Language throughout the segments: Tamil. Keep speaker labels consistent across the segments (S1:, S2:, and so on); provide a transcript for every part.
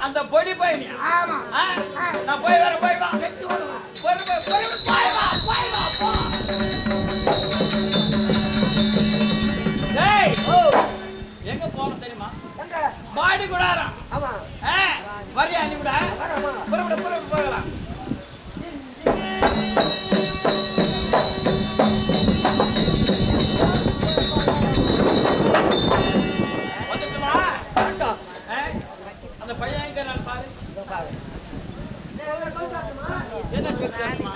S1: அந்த பொடி போய்
S2: ஆமா
S1: நான் போய் வர போய் வா போய் வா போ டேய் எங்க போறோம் தெரியுமா
S2: எங்க
S1: மாடி குடாரா
S2: ஆமா
S1: வரியா நீ கூட புறப்பட போகலாம் அந்த பையன் எங்க நான் பாரு என்ன சொல்றமா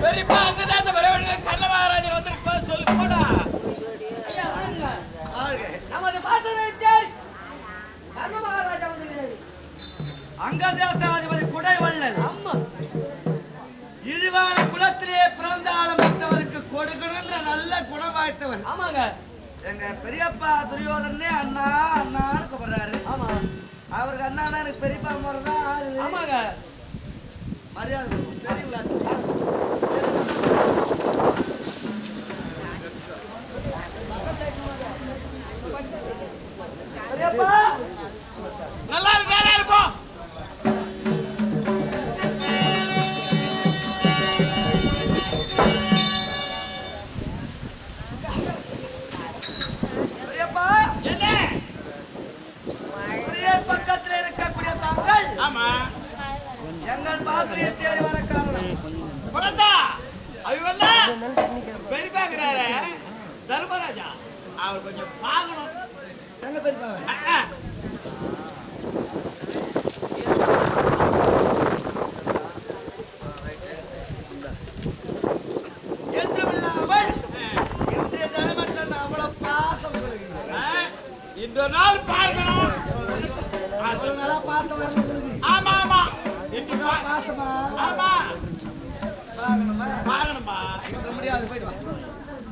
S1: பெரியப்பா அங்கதான் அந்த வரவேண்டிய கர்ண மகாராஜர் வந்திருப்பா சொல்லு போடா
S2: ஐயா வாங்க நமது பாசனை தேடி கர்ண மகாராஜா வந்திருக்கிறார்
S3: அங்கதேசாதிபதி குடைவள்ளல்
S2: ஆமா
S3: இழிவான குலத்திலே பிறந்தாலும் மற்றவருக்கு கொடுக்கணும்ன்ற நல்ல குணம் வாய்த்தவன்
S2: ஆமாங்க
S3: எங்க பெரியப்பா துரியோதனே அண்ணா அண்ணான்னு கூப்பிடுறாரு
S2: ஆமா
S3: அவருக்கு அண்ணா எனக்கு பெரியப்பா முறைதான் ஆகுது
S2: ஆமாங்க
S3: மரியாதை பெரியவங்களா பெரியப்பா
S1: நல்லா இருக்கு வேலை இருப்போம்
S3: பெரியப்பா
S1: என்ன
S3: பக்கத்தில் இருக்கக்கூடிய தாங்கள்
S1: ஆமா
S3: எங்கள் பாத்திரியை தேடி வர காரணம்
S1: குழந்தா அவ பெரியப்பாக்குறாரு தர்மராஜா அவர் கொஞ்சம் பார்க்கணும்
S3: எங்க பெரியப்பா என்று
S1: இந்த நாள் பார்க்கணும்.
S3: பாசம் வரணும்.
S1: ஆமா ஆமா
S3: பாசமா
S1: ஆமா
S3: பார்க்கணுமா?
S1: பார்க்கணும்பா.
S3: முடியாது, போயிட்டு வா.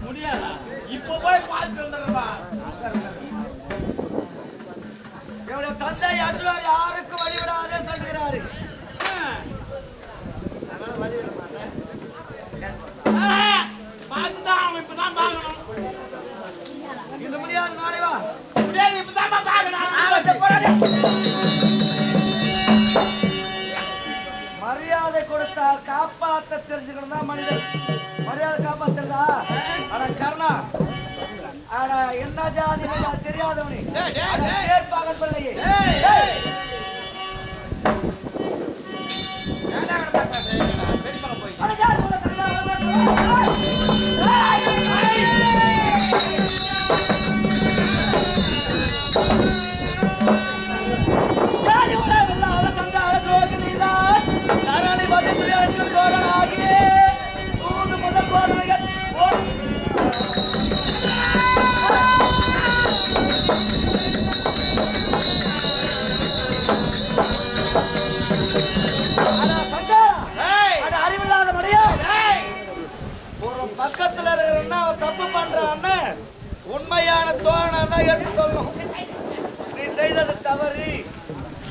S1: முடியாதா? இப்போ போய் பார்த்துட்டு வந்துடுறப்பா.
S3: என்னுடைய தந்தை அன்றார் யாருக்கும் வழிவிடாதே சொல்லுகிறாரு. அதனால வழிவிட மாட்டேன்.
S1: பார்த்துதான் அவன் இப்பதான் பார்க்கணும்.
S3: இது முடியாது, நாளை வா.
S1: முடியாது, இப்பதான் பார்க்கணும்.
S3: மரியாதை கொடுத்தால் காப்பாற்ற தெரிஞ்சுக்கணும் தான் மனிதன். மரியாதை காப்பாத்துறதா? ஆனா கர்ணா, ஆனா என்ன ஜாதி தெரியாதவனே ஏற்பாக பிள்ளையே. பக்கத்துல இருக்கிற தப்பு பண்றான்னு உண்மையான தோழனை எடுத்து சொல்லணும். நீ செய்தது தவறு,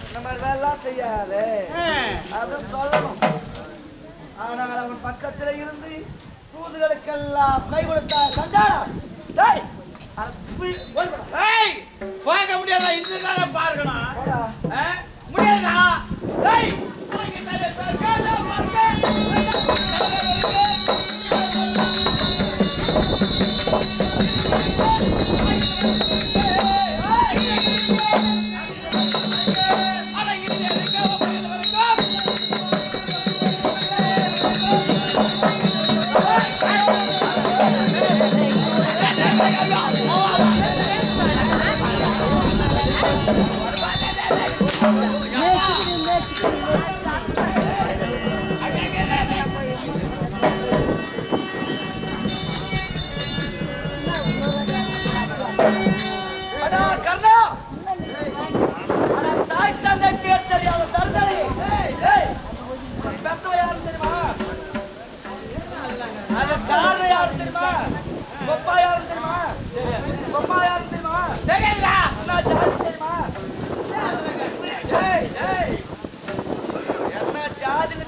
S3: இந்த மாதிரி வேலாம் செய்யாத அப்படின்னு சொல்லணும். ஆனால் அவன் பக்கத்துல இருந்து சூதுகளுக்கெல்லாம் கை கொடுத்தா சண்டாளா
S1: பார்க்க முடியாதா? இந்த நாள் பார்க்கணும். முடியாதா?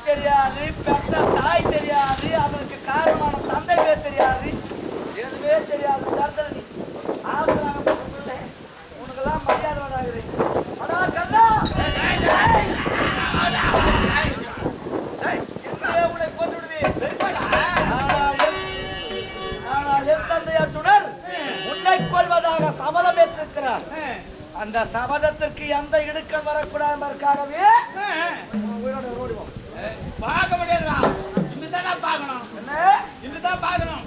S1: தெரியாது, பெற்ற தாய் தெரியாது, அதற்கு காரணமான தந்தை பேர் தெரியாது, எதுவே தெரியாது. தர்தனி உனக்கெல்லாம் மரியாதை வராது. அடா கண்ணா, உன்னை கொண்டு விடுவேன். ஆனால் என் தந்தையாற்றுடன் உன்னை கொள்வதாக சபதம் ஏற்றிருக்கிறார். அந்த சபதத்திற்கு எந்த இடுக்கம் வரக்கூடாது என்பதற்காகவே உயிரோட ஓடுவோம். பார்க்க முடியாதா? இன்னுதான் பார்க்கணும்.
S3: என்ன
S1: இன்னுதான் பார்க்கணும்.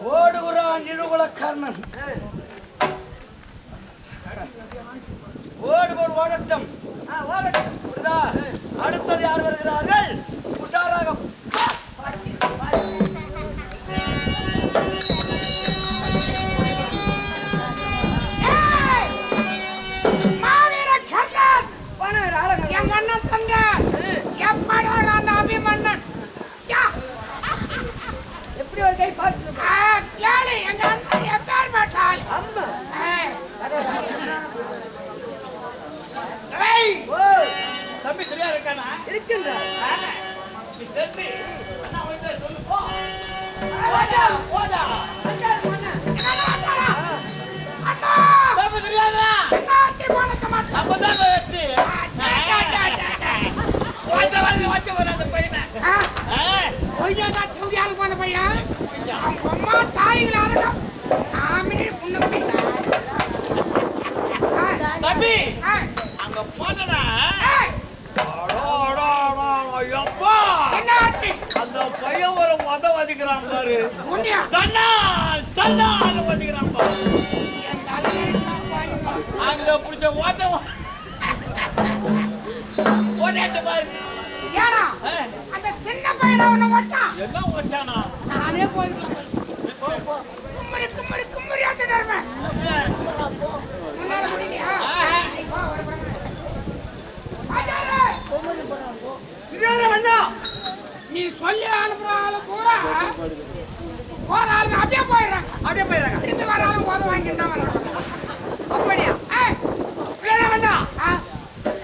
S1: ஓடுகிறான் இழுகுல கர்ணன்.
S3: ஓடு போல் ஓடட்டும்.
S2: ஓடட்டும்.
S3: புரியுதா? அடுத்தது யார் வருகிறார்கள்? உஷாராக
S2: மாவீர கர்ணன் எங்க அண்ணன் தங்க எப்படி ஒரு அந்த அபிமன்னன் எப்படி ஒரு கை பார்த்து கேளு எங்க அண்ணன் எப்பேர் மாட்டாள் அம்மா
S1: தம்பி சரியா இருக்கானா?
S2: இருக்கின்ற
S1: நீ செத்து அண்ணா வந்து சொல்லு போ.
S2: போடா
S1: போடா.
S2: அண்ணா
S1: தம்பி தெரியாதா?
S2: என்னாச்சி போனக்க மாட்டா
S1: அப்பதான் வெற்றி. வாச்ச வர அந்த பையனை.
S2: ஒய்யாடா சௌதியால போன பையன் அம்மா தாயில அடக்கம் ஆமினி புண்ணப்பி
S1: தம்பி அங்க போனா அந்த பையன் ஒரு மத வதிக்கிறான் பாரு. தன்னால் தன்னால் வதிக்கிறான் பாரு. அங்க பிடிச்ச ஓட்டாட்டு பாரு.
S2: ஏனா அந்த சின்ன பையனை ஒண்ணு வச்சான்
S1: என்ன வச்சானா?
S2: நானே போயிருக்கேன் கும்மரி கும்மரி கும்மரி ஆச்சு தர்ம முன்னால முடியலையா நீ சொல்லி அனுப்புறால பூரா போற ஆளுங்க அப்படியே போயிடுறாங்க திரும்பி வர ஆளுங்க போத வாங்கிட்டு தான் வர்றாங்க
S3: அப்படியா? வேணா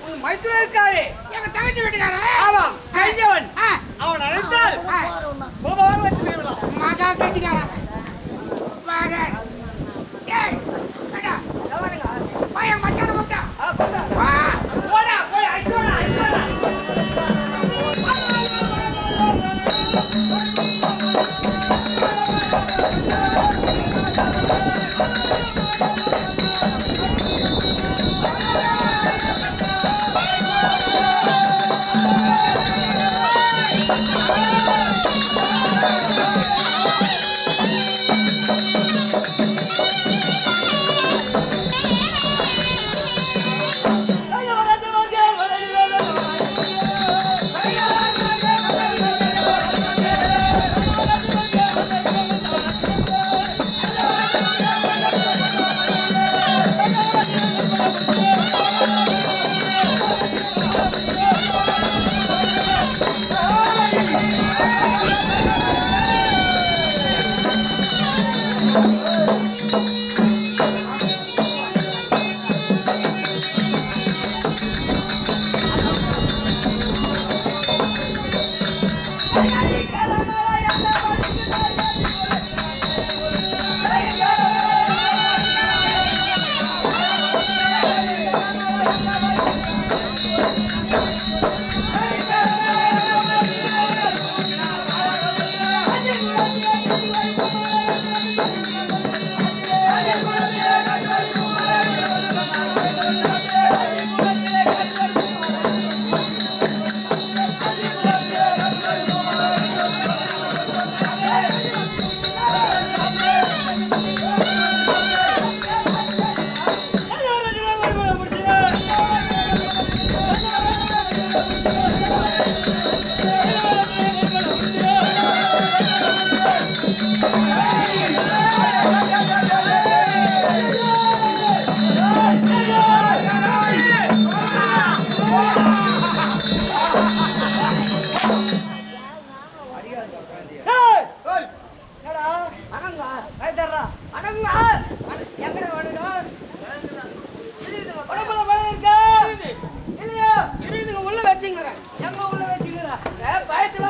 S3: உன் மைத்துனர் இருக்காரு
S2: எங்க தங்கச்சி வீட்டுக்கார
S3: ஆமா தெரிஞ்சவன். அவன் அழைத்தால் கோபமாக வச்சு போய்விடலாம்.
S2: மகா கட்டிக்காரன் மகன் ஏய் வேடா பையன் மச்சான கூப்பிட்டா வா
S3: போடா போய் அடிச்சோடா அடிச்சோடா.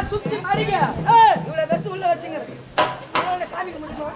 S2: சுத்தி மாறிங்க இவ்வளவு பெஸ்ட் உள்ள வச்சுங்க காமிக்க முடியுமா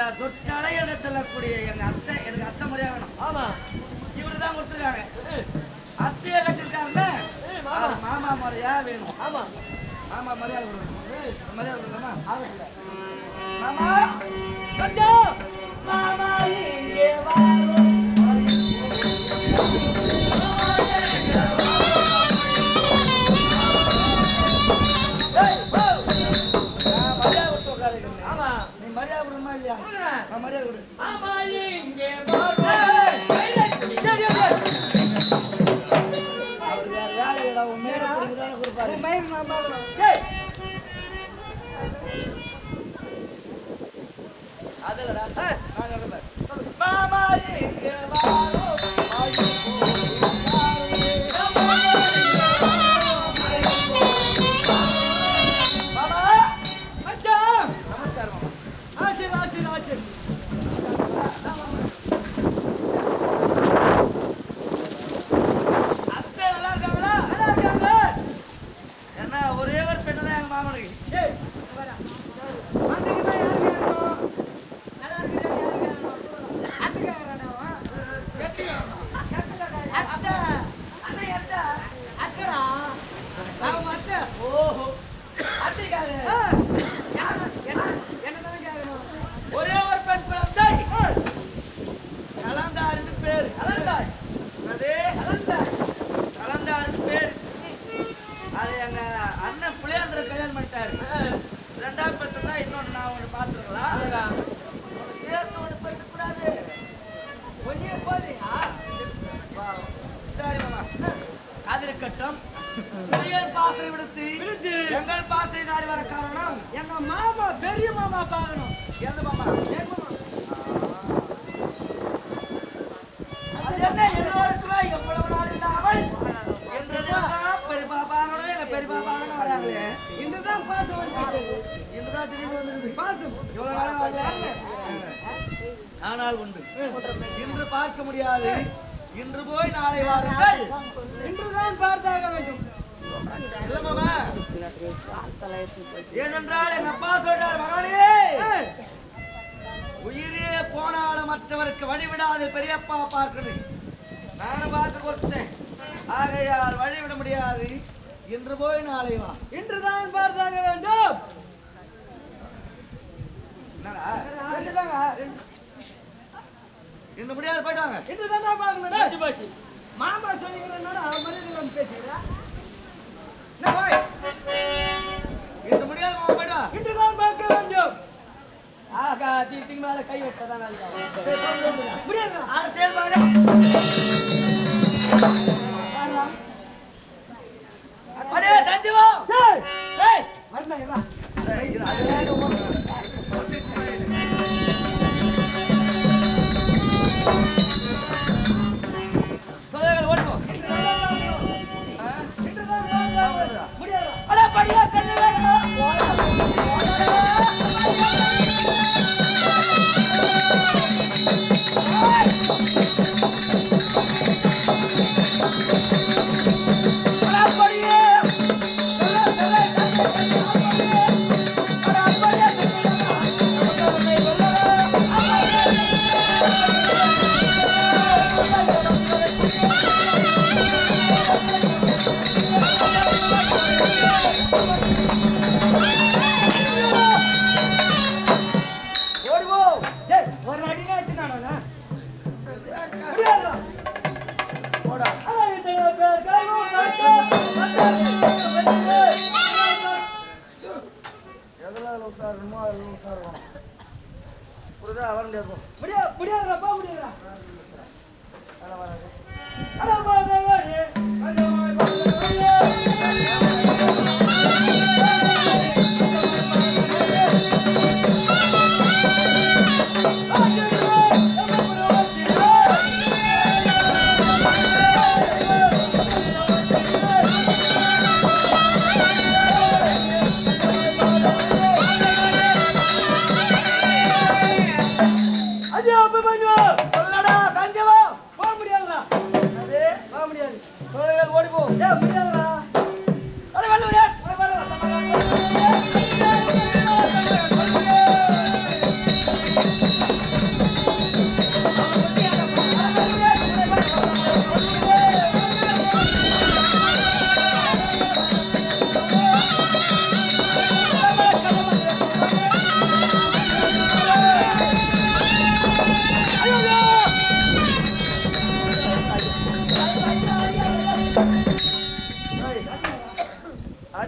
S3: அந்த தொச்சடை என்று சொல்லக்கூடிய எனக்கு அத்தை முறையா வேணும்.
S1: ஆமா
S3: இவரு தான் கொடுத்துருக்காங்க. அத்தைய கட்டிருக்காங்க. மாமா முறையா வேணும்.
S1: ஆமா
S3: மாமா மரியாதை கொடுக்கணும். மரியாதை கொடுக்கலாமா? மாமா
S1: கொஞ்சம் மாமா இங்கே வாரும்
S3: எங்கள் பாசை நாடி வர காரணம் எங்க மாமா பெரிய மாமா பார்க்கணும். எந்த மாமா? அது என்ன எல்லோருக்குமே எவ்வளவு நாள் இல்லாமல் பெரியப்பா பார்க்கணும் எங்க பெரியப்பா பார்க்கணும் வராங்களே. இன்றுதான் பாசம் வந்து இன்றுதான் திரும்பி வந்துருது பாசம். இவ்வளவு நாள் வரல. ஆனால் உண்டு இன்று பார்க்க முடியாது. இன்று போய் நாளை வாருங்கள். இன்றுதான் பார்த்தாக வேண்டும். ஏனென்றால் எங்க அப்பா சொல்றார், மகனே உயிரே போனாலும் மற்றவருக்கு வழிவிடாது பெரியப்பா பார்க்கணும். நானும் பார்த்து கொடுத்தேன். ஆகையால் வழிவிட முடியாது. இன்று போய் நாளை வா. இன்றுதான் பார்த்தாக வேண்டும். இன்று முடியாது போயிட்டாங்க. இன்றுதான் பார்க்கணும். மாமா சொல்லிக்கிறேன் அவர் மனிதன் பேசுகிறா. இன்று முடியாது மாமா போயிட்டா. இன்றுதான் பார்க்க வேண்டும்.
S1: ஆகா தீக்கு மேல கை வச்சதான்
S3: முடியாது. ஆறு செயல்பாடு அரே சஞ்சீவா
S1: முடியாது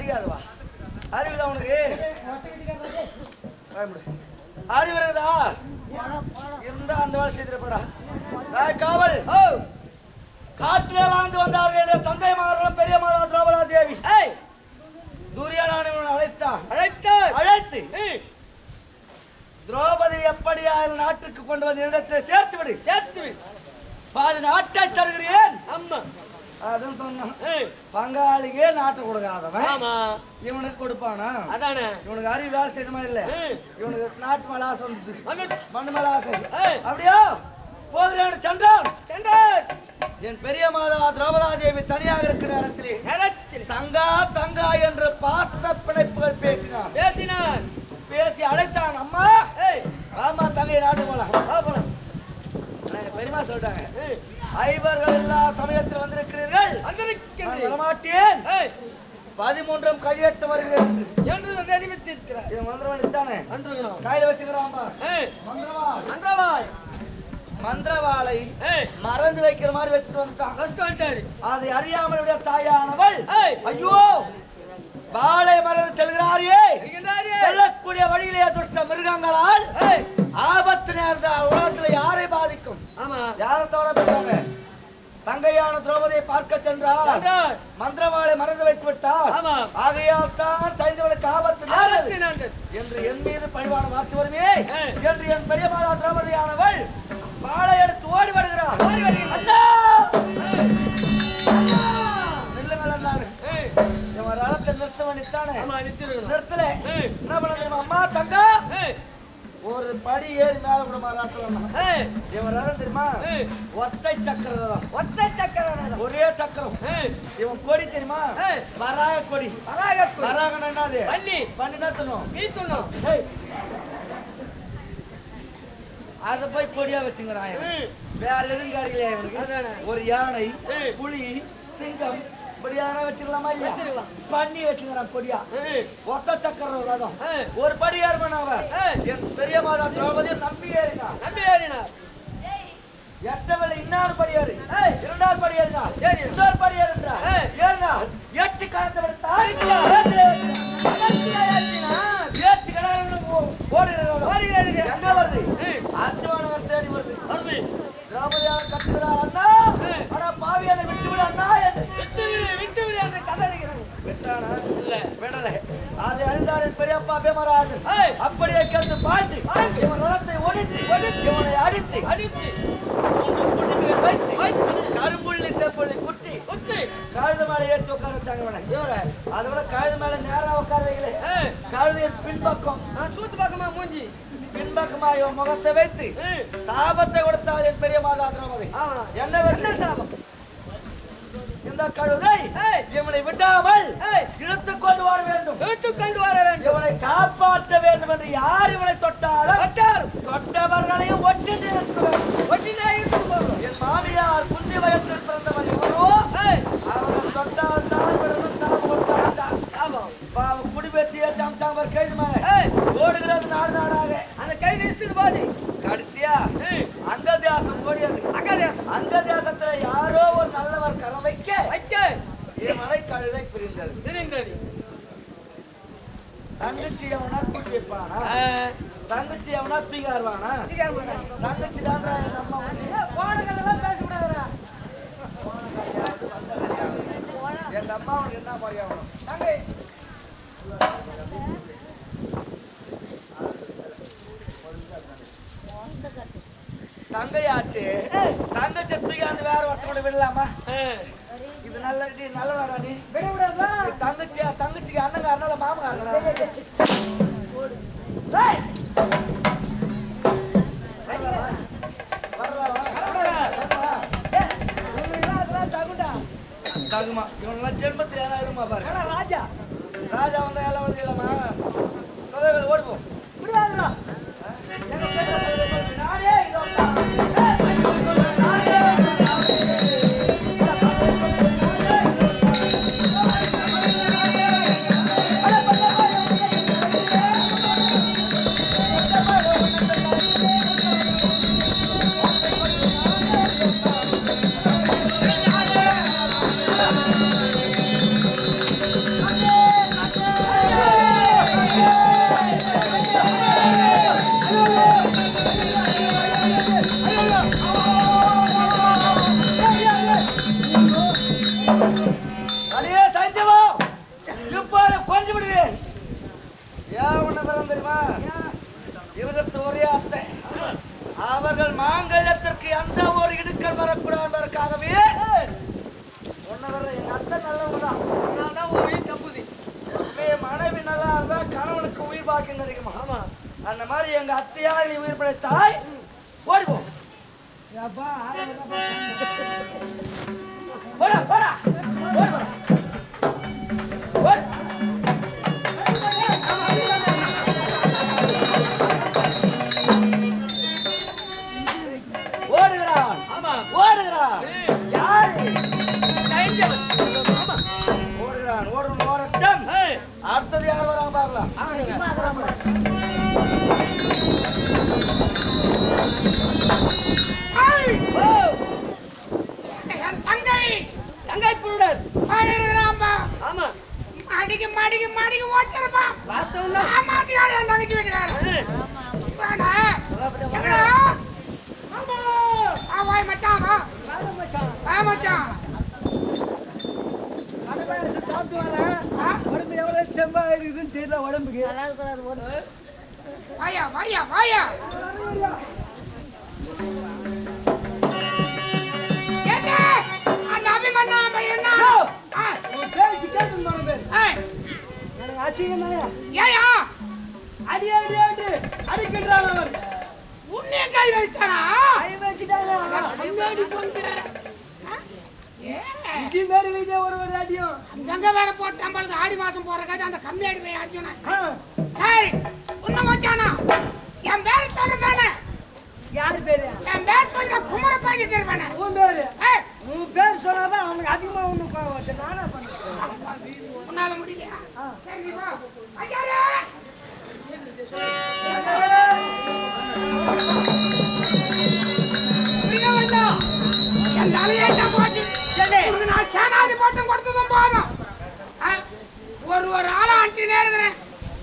S3: அடிக்காதவா அறிவுதா உனக்கு அறிவு இருக்குதா இருந்தா அந்த வேலை செய்திருப்படா காவல் காட்டிலே வாழ்ந்து வந்தார்கள் தந்தை மகர்களும் பெரிய மகள் திரௌபதா தேவி துரியோதனனை அழைத்து திரௌபதி எப்படியா நாட்டுக்கு கொண்டு வந்து இடத்தை சேர்த்து விடு பாதி நாட்டை தருகிறேன்
S2: அம்மா
S3: அதுன்னு சொன்னான் பங்காளிக்கே நாட்டை கொடுக்காதவன் இவனுக்கு கொடுப்பானா
S2: அதானே
S3: இவனுக்கு அறிவு வேலை செய்யற மாதிரி இல்ல இவனுக்கு நாட்டு மேல ஆசை வந்து மண்ணு மேல ஆசை அப்படியோ போகிறேன் சென்றான் என் பெரிய மாதா திரௌபதா தேவி தனியாக இருக்கிற நேரத்தில் தங்கா தங்கா என்று பாச பிணைப்புகள் பேசினான் பேசி அழைத்தான் அம்மா ஆமா தங்கை நாட்டு போலாம் பெரியமா சொல்லிட்டாங்க ஐவர்கள் எல்லா சமயத்தில் வந்திருக்கிறீர்கள் வரமாட்டேன் 13 கையெட்டு வருகிறது கையில வச்சுக்கிறான் மந்திரவாளை மறந்து வைக்கிற மாதிரி வச்சுட்டு வந்துட்டான் அதை அறியாமலுடைய தாயானவள் ஐயோ வாழை மறந்து செல்கிறாரே செல்லக்கூடிய வழியிலே துஷ்ட மிருகங்களால் ஆபத்து நேர்ந்தால் உலகத்துல யாரை பாதிக்கும் யாரை தவற பெற்றாங்க தங்கையான திரௌபதியை பார்க்க சென்றால் மந்திரவாளை மறந்து வைத்து விட்டால் ஆகையால் தான் சைந்தவளுக்கு ஆபத்து என்று என் மீது பழிவான மாற்றி வருமே என்று என் பெரிய மாதா திரௌபதியானவள் வாழை எடுத்து ஓடி வருகிறார் ரதத்தை நிறுத்த வேண்டித்தானே நிறுத்தல என்ன பண்ண அம்மா தங்கா ஒரு படி ஏறி மேல கூட மாறாத்தலாம் இவன் ரதம் தெரியுமா ஒத்தை சக்கர ரதம் ஒரே சக்கரம் இவன் கொடி தெரியுமா வராக கொடி வராகன்னா என்னது பண்ணினா தரணும் அத போய் கொடியா வச்சுங்கிறான் வேற எதுவும் காரியல இவனுக்கு ஒரு யானை புலி சிங்கம் இப்படியான வச்சுக்கலாமா இல்ல பண்ணி வச்சுக்கிறான் கொடியா ஒத்த சக்கரம் ரதம் ஒரு படி ஏறுமன் அவன் என் பெரிய மாதா திரௌபதி நம்பி ஏறினார் எட்டவளை இன்னொரு படி ஏறி இரண்டாவது படி ஏறினார் இன்னொரு படி ஏறினார் எட்டு காலத்தை ஓடுகிறது எங்க வருது அர்ஜுனன் தேடி வருது திரௌபதியால கட்டுகிறார் அண்ணா ஆனா பாவியனை விட்டு விடு அண்ணா விட்டு விடு அந்த கதை விட்டானா இல்ல விடல அதை அறிந்தாரின் பெரியப்பா பேமராஜன் அப்படியே கேட்டு பாய்ந்து இவன் ரதத்தை ஒடித்து இவனை அடித்து வைத்து கரும்புள்ளி சேப்புள்ளி குட்டி கழுது மேல ஏற்றி உட்கார வச்சாங்க இவனை அதோட கழுது மேல நேரா உட்கார வைக்கல கழுதையின் பின்பக்கம் சூத்து பக்கமா மூஞ்சி பின்பக்கமா இவன் முகத்தை வைத்து சாபத்தை கொடுத்தாள் என் பெரிய மாதா திரௌபதி என்ன சாபம் இந்த கழுதை இவனை விடாமல் இழுத்து கொண்டு வர வேண்டும் இவனை காப்பாற்ற வேண்டும் என்று யார் இவனை தொட்டாலும் தொட்டவர்களையும் ஒட்டி என் மாமியார் குந்தி வயத்தில் பிறந்தவர் இவரோ அவர்கள் தொட்டால் தான் சாபம் கொடுத்தார் குடி பேச்சு ஏற்றாம கைது மேல ஓடுகிறது நாடு நாடாக அந்த கைது கடைசியா அங்கதேசம் ஓடியது அங்கதேசத்துல யாரோ ஒரு நல்லவர் கரம் வைக்க மலை கழுதை பிரிந்தது தங்கச்சி அவனா கூட்டி வைப்பானா தங்கச்சி அவனா தூக்காருவானா தங்கச்சி தான் நம்ம போனதெல்லாம் பேசக்கூடாதுடா என் அம்மா அவனுக்கு என்ன மாதிரி ஆகணும் தங்கையாச்சு தங்கச்சி தூக்காந்து வேற ஒருத்தரோட விடலாமா இது நல்ல நல்ல நீ விட விடாதா தங்கச்சிக்கு அண்ணங்காரனால மாமங்காரனா தகுமா இவனெல்லாம் ஜென்மத்தில் ஏதாவது இருமா பாரு ராஜா வந்தா எல்லாம் வந்து இல்லமா சோதர்கள் ஓடுவோம் முடியாதுடா நானே ஏன் உன்னை வரம் தெரியுமா? இருபத்தி ஒரே அத்தை அவர்கள் மாங்கல்யத்திற்கு எந்த ஒரு இடுக்கல் வரக்கூடாது என்பதற்காகவே உன்னை வர எங்க அத்தை நல்லவங்க தான் ஒரு தப்புதி. மனைவி நல்லா இருந்தா கணவனுக்கு உயிர் பாக்கியம் கிடைக்குமா? ஆமா, அந்த மாதிரி எங்க அத்தையா நீ உயிர் படைத்தாய். ஓடிப்போம் போடா போடா ஓடுகிறான் ஓடுகிறான் யாரு ஓடுகிறான் ஓடும் ஓரட்டம். அடுத்தது யார் வராங்க பார்க்கலாம்.
S2: தங்கை புருடர் ஆமா மாடிக்கு மாடிக்கு மாடிக்கு ஓச்சறப்பா வாஸ்தவம் ஆமாதியால தங்கச்சி வைக்கிறாரு வாடா எங்கடா ஆமா வாய் மச்சான் வா மச்சான் அடவே சாப்பிட்டு வரேன். உடம்பு எவ்வளவு தெம்பா இருக்குன்னு தெரியல. உடம்புக்கு நல்லா இருக்காது. வாயா வாயா வாயா ஆடி மாசம் போறக்காச்சும் அந்த கம்மி அடி போய் அடிச்சோன்னா சரி உன்ன வச்சானா என் பேரு சொல்றதானே. யார் பேரு? என் பேர் சொல்ற குமர பாண்டி தெரிவானே. உன் பேரு? உன் பேர் சொன்னாதான் அவனுக்கு அதிகமா ஒண்ணு கோவம். நானே பண்ணுறேன். உன்னால முடியலையா? சரி வா ஐயாரே என் தலையேட்டா போட்டு நான் சேனாதி போட்டம் கொடுத்ததும் போதும். ஒரு ஆளா அனுப்பினே இருக்கிறேன்.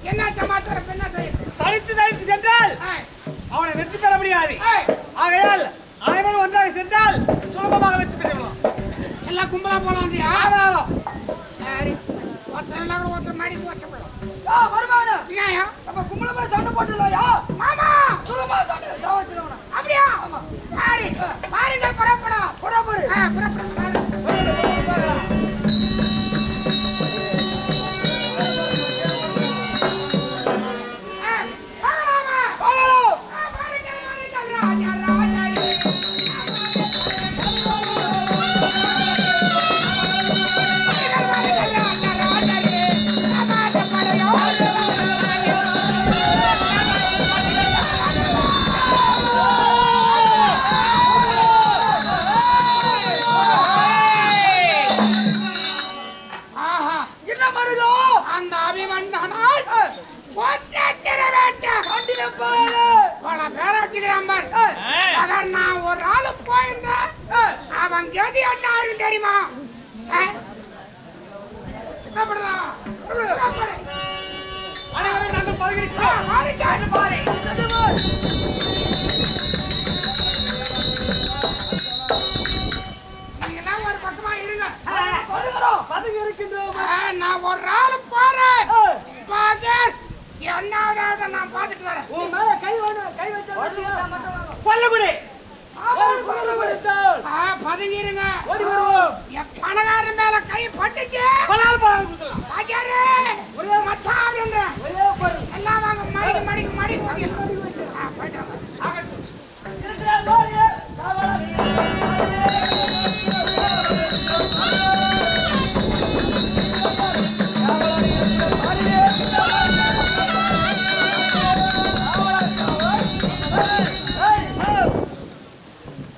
S2: என்ன சமாச்சாரம் என்ன தனித்து தனித்து சென்றால் அவனை வெற்றி பெற முடியாது. ஆகையால் அனைவரும் ஒன்றாக சென்றால் சுலபமாக வெற்றி பெறலாம். எல்லாம் கும்பலா போலாம். சரி ஒருத்தர் மாடி போச்சப்பலாம் நம்ம கும்பல போய் சண்டை போட்டுலாயா? மாமா சுலபமா சண்டை சாவச்சிருவோம். அப்படியா? சரி பாருங்கள் புறப்படும். புறப்படு புறப்படு. நான் ஒரு ஆளு போயிருந்தேன். அவன் கதி என்ன ஆகும் தெரியுமா? நீங்கெல்லாம் ஒரு பக்கமா இருங்க. நான் ஒரு ஆளு போறேன். என்ன நான் பாத்துட்டு வரேன். கொல்லகுடி பதுங்கிருங்க. பணக்காரன் மேல கை பட்டுச்சு மச்சான் எல்லாம் வாங்க மடிக்கு மடிக்கு மடிக்கு போயிட்டு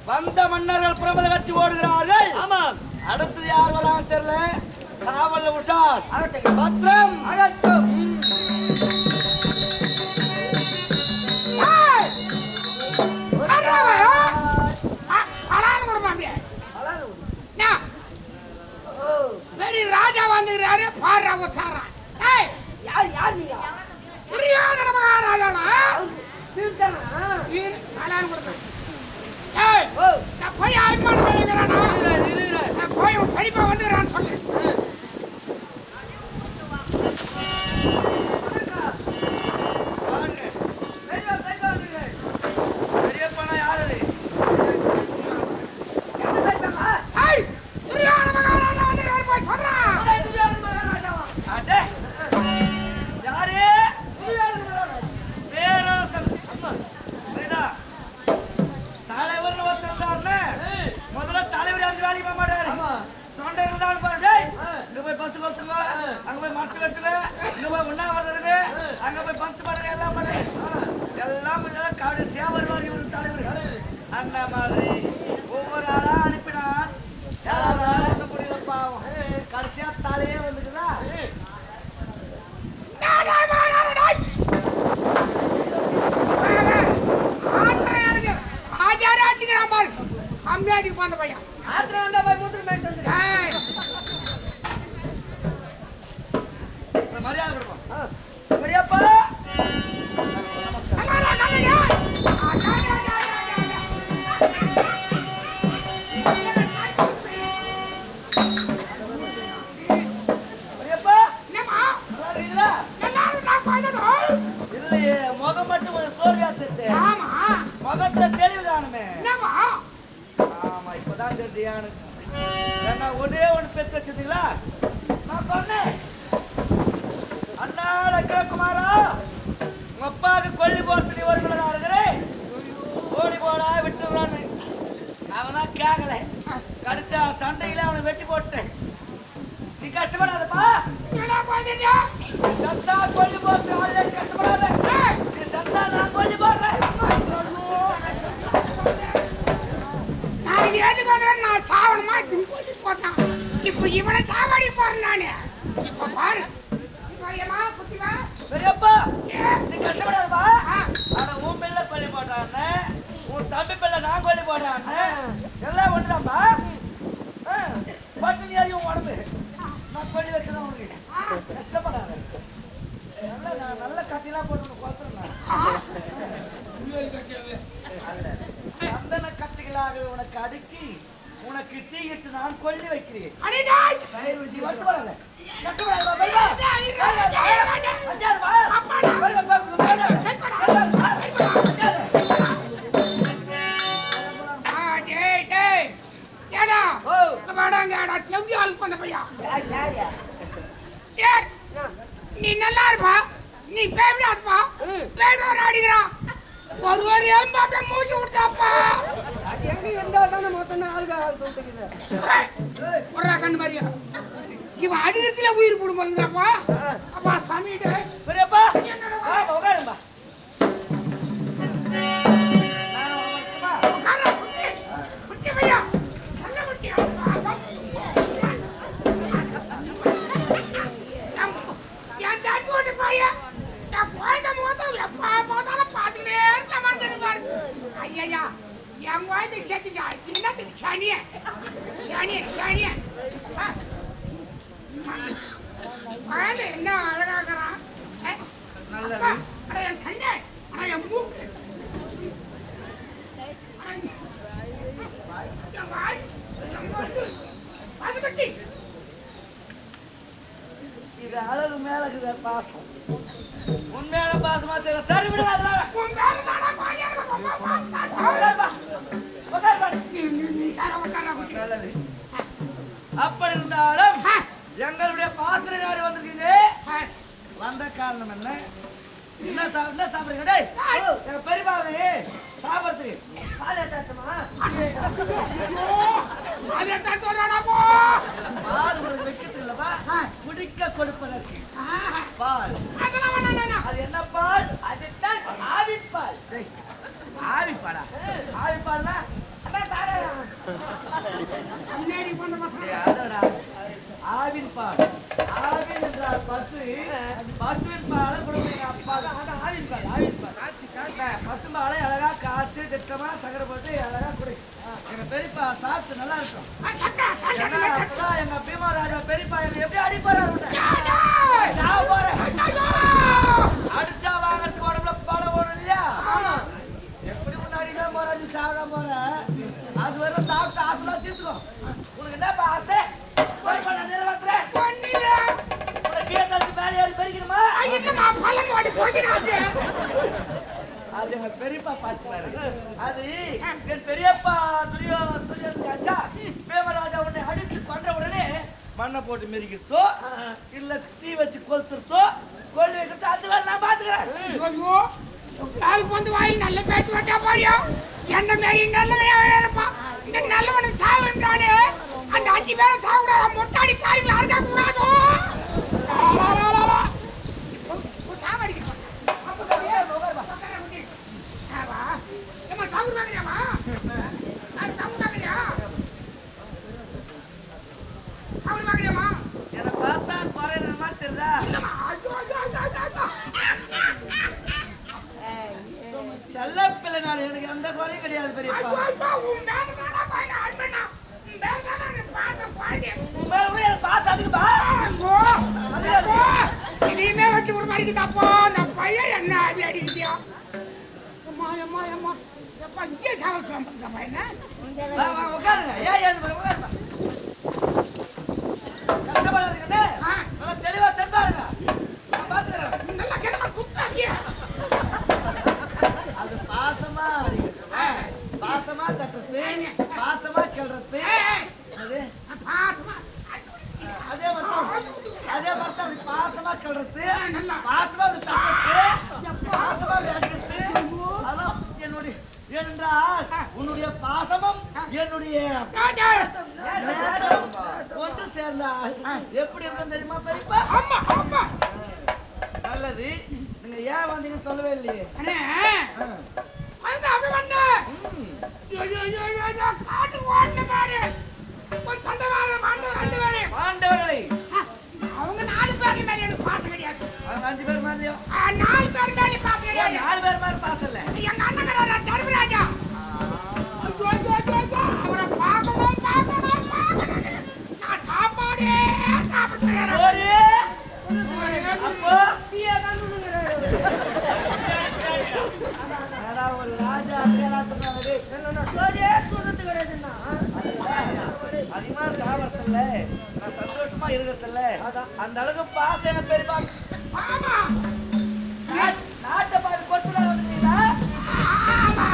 S3: வந்த மன்னர்கள் புறமத கட்டி ஓடுகிறார்கள். அடுத்தது யார் வராங்க தெரியல. காவல் உஷார் பத்ரம்
S2: ராஜா வந்துறாரு. பாரு உச்சாரா யார் யார் துரியோதன மகாராஜானா நான் போய் ஆய்மானம் பண்ணிக்கிறானா? நான் போய் உன் பெரியப்பா வந்துக்கிறான்னு சொல்லு.
S3: போய் மரத்து கட்டுங்க, இங்க போய் உண்ணாவிரதம் இருக்கு, அங்க போய் பத்து பண்ணுங்க, எல்லாம் பண்ணுங்க. எல்லாம் காவடி தேவர்வாதி ஒரு தலைவர். அந்த மாதிரி ஒவ்வொரு ஆளா அனுப்பினான். யாராவது முடியல பாவம். கடைசியா தலையே வந்துக்குதா?
S2: அம்மையாடிக்கு போன பையன்
S3: ஆத்திரம் வந்தா போய் மூத்திரம் போயிட்டு வந்து மரியாதை கொடுப்போம். பெரியப்பா இல்லையே, முகம் மட்டும் கொஞ்சம் சோர்வியா தெரியுது. முகத்துல தெளிவு காணுமே. ஆமா, இப்பதான் தெரியுது எனக்கு. ஏன்னா ஒரே ஒண்ணு பெற்று வச்சிருந்தீங்களா? நான் சொன்னேன், அண்ணா லட்சுமணகுமாரா, உங்க அப்பாவுக்கு கொல்லி போறதுக்கு ஒரு மணி நேரம் இருக்கிறேன், ஓடி போடா விட்டுறான்னு. அவன் கேட்கல. கடிச்சா சண்டையில அவனை வெட்டி போட்டேன். நீ கஷ்டப்படாதப்பா, சத்தா கொல்லி போட்டு ஆல்ரெடி கஷ்டப்படாத. நீ சத்தா நான் கொல்லி போடுறேன்.
S2: நான் ஏதுக்கு வந்து நான் சாவணுமா கொல்லி போட்டான். இப்ப இவனை சாவடி போறேன் நானு. இப்ப பாரு
S3: பெரியப்பா, நீ கஷ்டப்படாதப்பா. ஆனா உன் பிள்ளை கொல்லி போட்டான்னு, உன் தம்பி பிள்ளை நான் கொல்லி போட்டான்னு, எல்லாம் ஒண்ணுதான்ப்பா. பட்டினியாரி உன் உடம்பு நான் கொல்லி வச்சுதான் உனக்கு. கஷ்டப்படாத. நல்ல கட்டிலாம் போட்டு கொடுத்துருந்தேன். சந்தன கட்டிகளாக உனக்கு அடுக்கி உனக்கு தீயிட்டு நான் கொல்லி வைக்கிறேன். வருத்தப்படாத.
S2: நீ நல்லா இருப்பா, நீ பேவிடாதுப்பா, பேடுவார் அடிக்கிறான். ஒரு எலும்பு அப்படியே மூச்சு விட்டாப்பா. ஒரு கண்ணு மாதிரியா இவன் அதிகத்துல உயிர் போடும் போதுப்பா. அப்பா சாமிட்டு
S3: பெரியப்பா உட்காருப்பா.
S2: ஐயா என் குழந்தை சேர்த்துச்சா சின்னத்துக்கு சனிய சனிய சனிய குழந்தை என்ன அழகாக்குறான். என் கண்ணே என் மூக்கு அது கட்டி
S3: இது அளவு மேல இருக்குது பாசம். உண்மையான பாசமா தெரியல. சரி விடுங்க. அப்படி இருந்தாலும் எங்களுடைய பாத்திரை நாடு வந்திருக்கீங்க. வந்த காரணம் என்ன? என்ன சாப்பிடுறீங்க? பெரியபாவே சாப்பிடுறதுக்கு வைக்கிறது இல்லப்பா, குடிக்க கொடுப்பதற்கு பால். அது என்ன பால்? அதுதான் ஆவிப்பால். ஆவிப்பாலா? ஆவிப்பால்னா ஆவின் பால். ஆவின் என்றால் பசு. பசுவின் பாலை கொடுப்பீங்க. ஆவின் பால். ஆவின் பால். பசும்பாலை அழகா காய்ச்சி திட்டமா சக்கரை போட்டு அழகா குடி. எங்க பெரியப்பா சாப்பிட்டு நல்லா இருக்கும். எங்க பீமாராஜா பெரியப்பா எங்க எப்படி அடிப்பாரு? அடிச்சா வாங்கறதுக்கு உடம்புல பணம் ஓடும் இல்லையா? எப்படி முன்னாடி தான் போற சாதா போற அது வரை சாப்பிட்டு ஆசைலாம் தீர்த்துக்கோ. உனக்கு என்ன ஆசை? அது எங்க பெரியப்பா பார்த்துப்பாரு. அது என் பெரியப்பா துரியோதனாச்சா பேமராஜா உன்னை அடித்து கொன்ற உடனே மண்ணை போட்டு மெரிக்கிறதோ இல்ல தீ வச்சு கொளுத்துறதோ கொள்ளி வைக்கிறதோ அது வேற நான் பாத்துக்கிறேன்.
S2: வந்து வாங்கி நல்ல பேச்சு வச்சா பாரியா என்ன மாரி நல்லவன் இந்த நல்லவனை சாவுன்றானே அந்த 5 பேரை சாவுடாத மொட்டாடி காலிகள் அறுக்க கூடாதோ. அடிக்குதாப்பா அந்த பையன் என்ன அடி அடிக்கிட்டியா அம்மா அம்மா அம்மா எப்பா இங்கே சாவச்சு வந்துருக்க பையனை
S3: உட்காருங்க ஏன் உட்காருங்க கஷ்டப்படாதுங்க தெளிவா தெரிஞ்சாருங்க பாத்துக்கிறேன்
S2: நல்லா கிடமா குத்தாச்சிய
S3: அது பாசமா பாசமா தட்டுறது பாசமா சொல்றது
S2: பாசமா
S3: அதே மாதிரி அது பாசமா சொல்றது பாசமா அது தட்டுறது பாசமா அடிக்கிறது அதான் என்னுடைய ஏனென்றால் உன்னுடைய பாசமும் என்னுடைய ஒன்று சேர்ந்தா எப்படி இருக்கும் தெரியுமா பெரியப்பா நல்லது நீங்க ஏன் வந்தீங்கன்னு சொல்லவே இல்லையே
S2: அவங்க 4 பேர் மேல எனக்கு பாசம் கிடையாது.
S3: 5 பேர் மேலயோ
S2: 4 பேர் மேல பாசம் கிடையாது.
S3: 4 பேர் மேல பாசம் இல்ல.
S2: எங்க அண்ணங்கறாரா தர்மராஜா. அவரை பார்க்கணும். நான் சாப்பாடே சாப்பிடுறேன்.
S3: அப்போ ஒரு ராஜா அத்தியாரத்துனாலே
S4: என்ன சோரே சொல்றது கிடையாதுன்னா
S3: அதிகமா சாப்பிடறதில்ல நான் சந்தோஷமா இருக்கிறதில்ல அந்த அளவுக்கு பாசம் பெரியப்பா
S2: ஆமா
S3: நாட்டை பாரு கொட்டுல வந்துட்டீங்களா
S2: ஆமா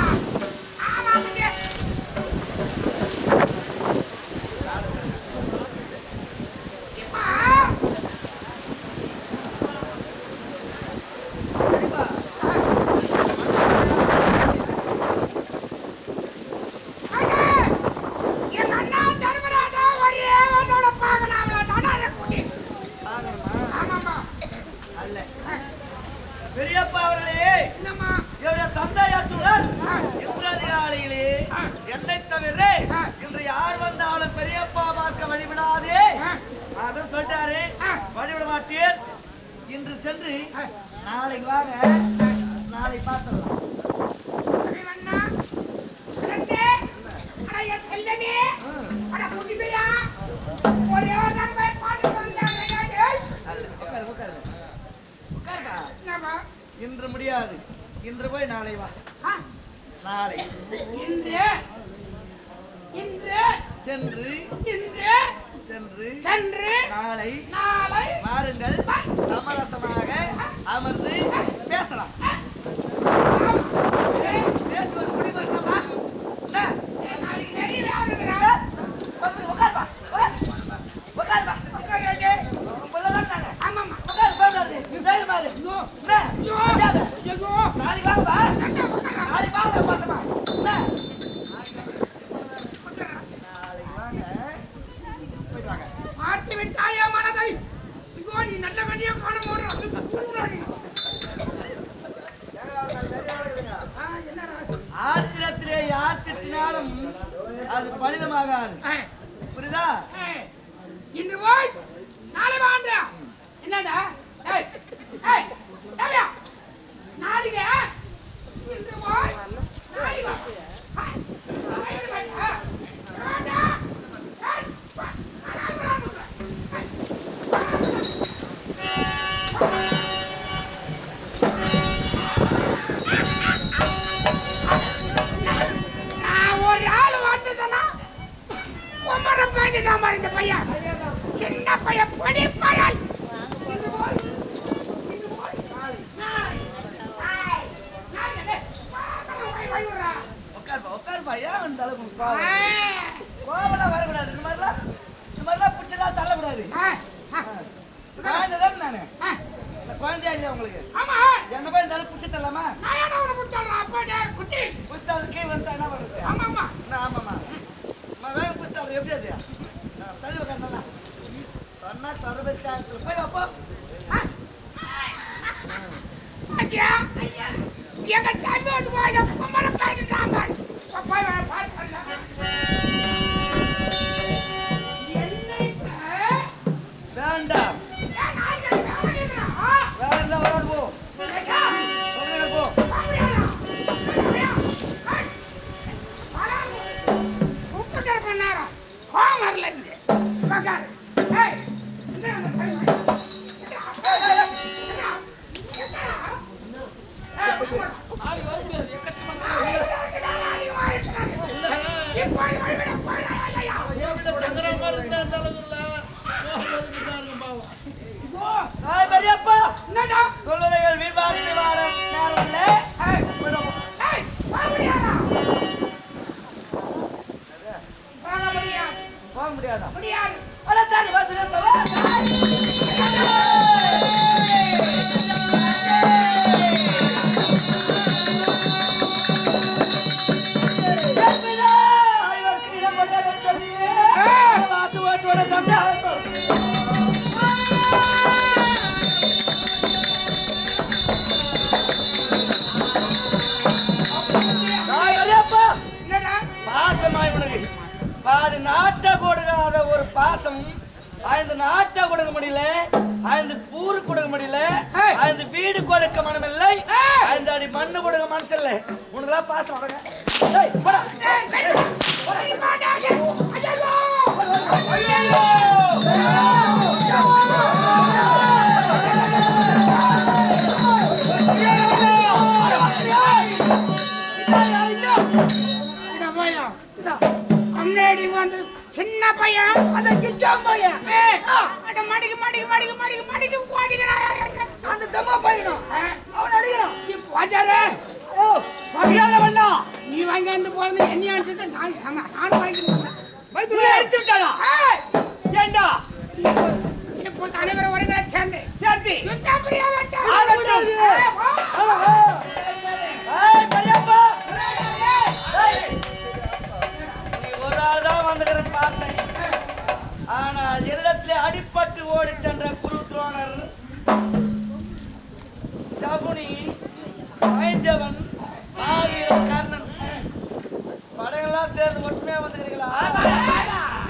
S3: பெரியப்பா அவர்களே என்னுடைய தந்தையாற்றுடன் இந்திரதிகாரிகளே என்னை தவிர இன்று யார் வந்தாலும் பெரியப்பா பார்க்க வழிவிடாதே அப்படின்னு சொல்லிட்டாரு வழிவிட மாட்டேன் இன்று சென்று நாளைக்கு வாங்க நாளை பார்த்துடலாம் இன்று முடியாது இன்று போய் நாளை வா நாளை சென்று நாளை வாருங்கள் சமரசமாக அமர்ந்து பேசலாம் பேசுவது முடிவெடுக்கமா ஆத்திரத்திலே யாத்திட்டினாலும் அது பலிதமாகாது புரியுதா
S2: இன்று போய் நாளை வாங்க என்னடா நாளைக்கு இன்று போய் நான் ஒரு ஆள் வந்ததுன்னா குமர பையன் மாதிரி இந்த பையன் சின்ன பையன் பொடி பையன்
S3: உட்காருப்பா ஏன் அந்த அளவுக்கு கோவலாம் வரக்கூடாது இந்த மாதிரிலாம் பிடிச்சதா தள்ளக்கூடாது குழந்தைதான் நானு குழந்தையா இல்லையா உங்களுக்கு என்ன போய் இந்த அளவுக்கு பிடிச்சி தரலாமா பிடிச்சா அது கீழே வந்து என்ன பண்ணுறது ஆமாம்மா வேகம் பிடிச்சா எப்படி அது தள்ளி உட்காந்து சொன்னா சர்வீஸ் போய் அப்போ
S2: எங்க தம்பி போய் குமர பையன்
S3: வேண்டாம் வேற இருந்தா வராது போ அந்த பூரு கொடுக்க முடியல, அந்த வீடு கொடுக்க மனமில்லை, அந்த அடி மண்ணு கொடுக்க மனசு இல்லை. உனக்குலாம் பாசம் வரங்க.
S2: முன்னாடி வந்து சின்ன பையன் அந்த கிச்சாம் பையன் மடிக்கு மடிக்கு மடிக்கு மடிக்கு மடிக்கு போதிக்கிறான். அந்த தம்மா பையனும் அவன் அடிக்கிறான். வாஜாரே நீ வாங்கி வந்து போறது என்ன அடிச்சுட்டு நானும் வாங்கிட்டு அடிச்சு விட்டானா? ஏண்டா இப்போ தலைவர் வருகிற சேர்ந்து சேர்த்து
S3: ஒரு ஆள் தான் வந்துக்கிற பார்த்தேன். ஆனால் என்னிடத்திலே அடிப்பட்டு ஓடி சென்ற குரு துரோணர், சகுனி, வைந்தவன், மாவீரன், கர்ணன் படையெல்லாம் சேர்ந்து ஒற்றுமையா வந்துக்கிறீங்களா?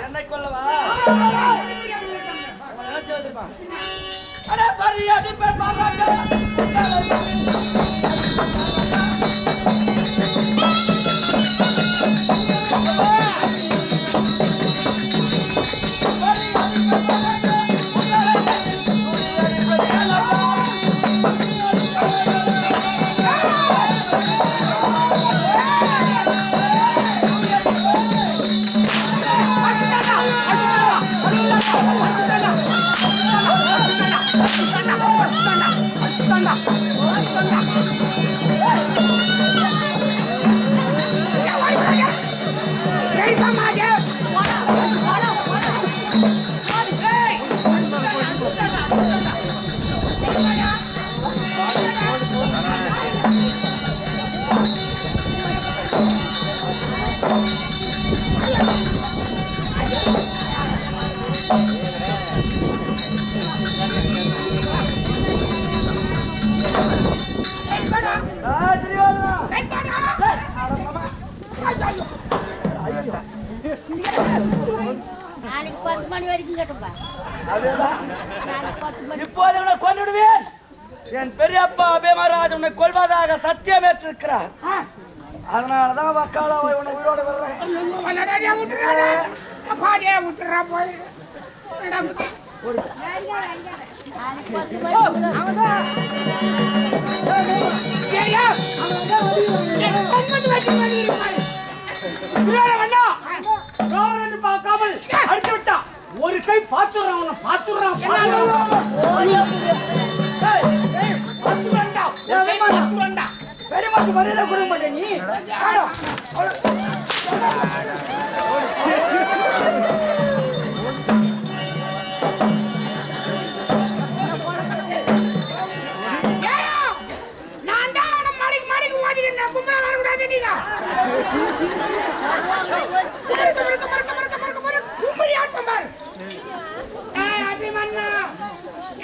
S3: என்னை கொல்லவா?
S4: நாளைக்கு 10 மணி வரைக்கும் கேட்டுப்பா.
S3: இப்போது உன்னை கொன்னுடுவேன். என் பெரியப்பா அபிமராஜ் உன்னை கொல்வதாக சத்தியம் ஏற்றிருக்கிறார். அதனாலதான் வக்காலாவை உன்னை உயிரோடு வர்றேன்.
S1: பார்க்காமல் அடிச்சு விட்டா ஒரு கை பாத்துறான் பாத்துறான் பெருமாக்கு மரியாதை கொடுக்க மாட்டேன் நீ.
S2: நான் தான் அவனை மடிக்கு மடிக்கு ஓடிக்கிறேன். கும்பல வரக்கூடாது நீங்க.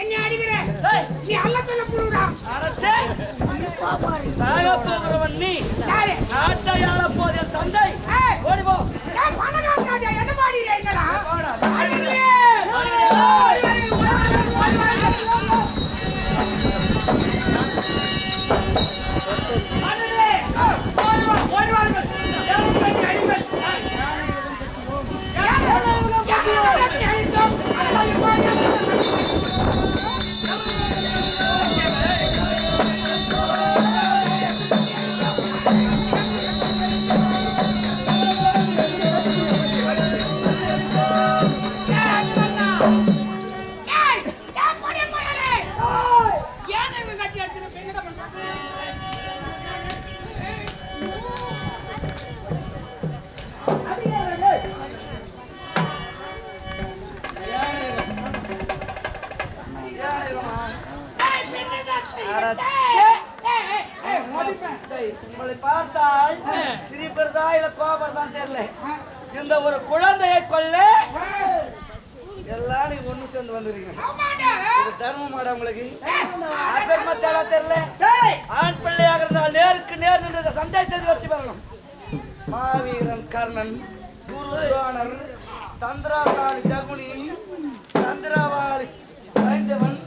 S2: என்ன அடிக்கிறேன் நீ அல்ல சொல்ல புடுடா.
S3: நீ நாட்டையாள போது என் தந்தை ஓடி போ.
S2: என்ன பாடிங்களா
S3: உங்களை பார்த்தால் சிரிப்பதா இல்ல கோபதான் தெரியல. இந்த ஒரு குழந்தையை கொல்ல எல்லாம் நீங்க ஒண்ணு சேர்ந்து வந்துருக்கீங்க. தர்மம் மாட உங்களுக்கு அதர்மச்சாலா தெரியல. ஆண் பிள்ளையாக இருந்தால் நேருக்கு நேர் நின்று சண்டை செய்து வச்சு வரணும். மாவீரன் கர்ணன், குருவானர், தந்திராசாலி ஜகுனி, தந்திராவாளி வைந்தவன்,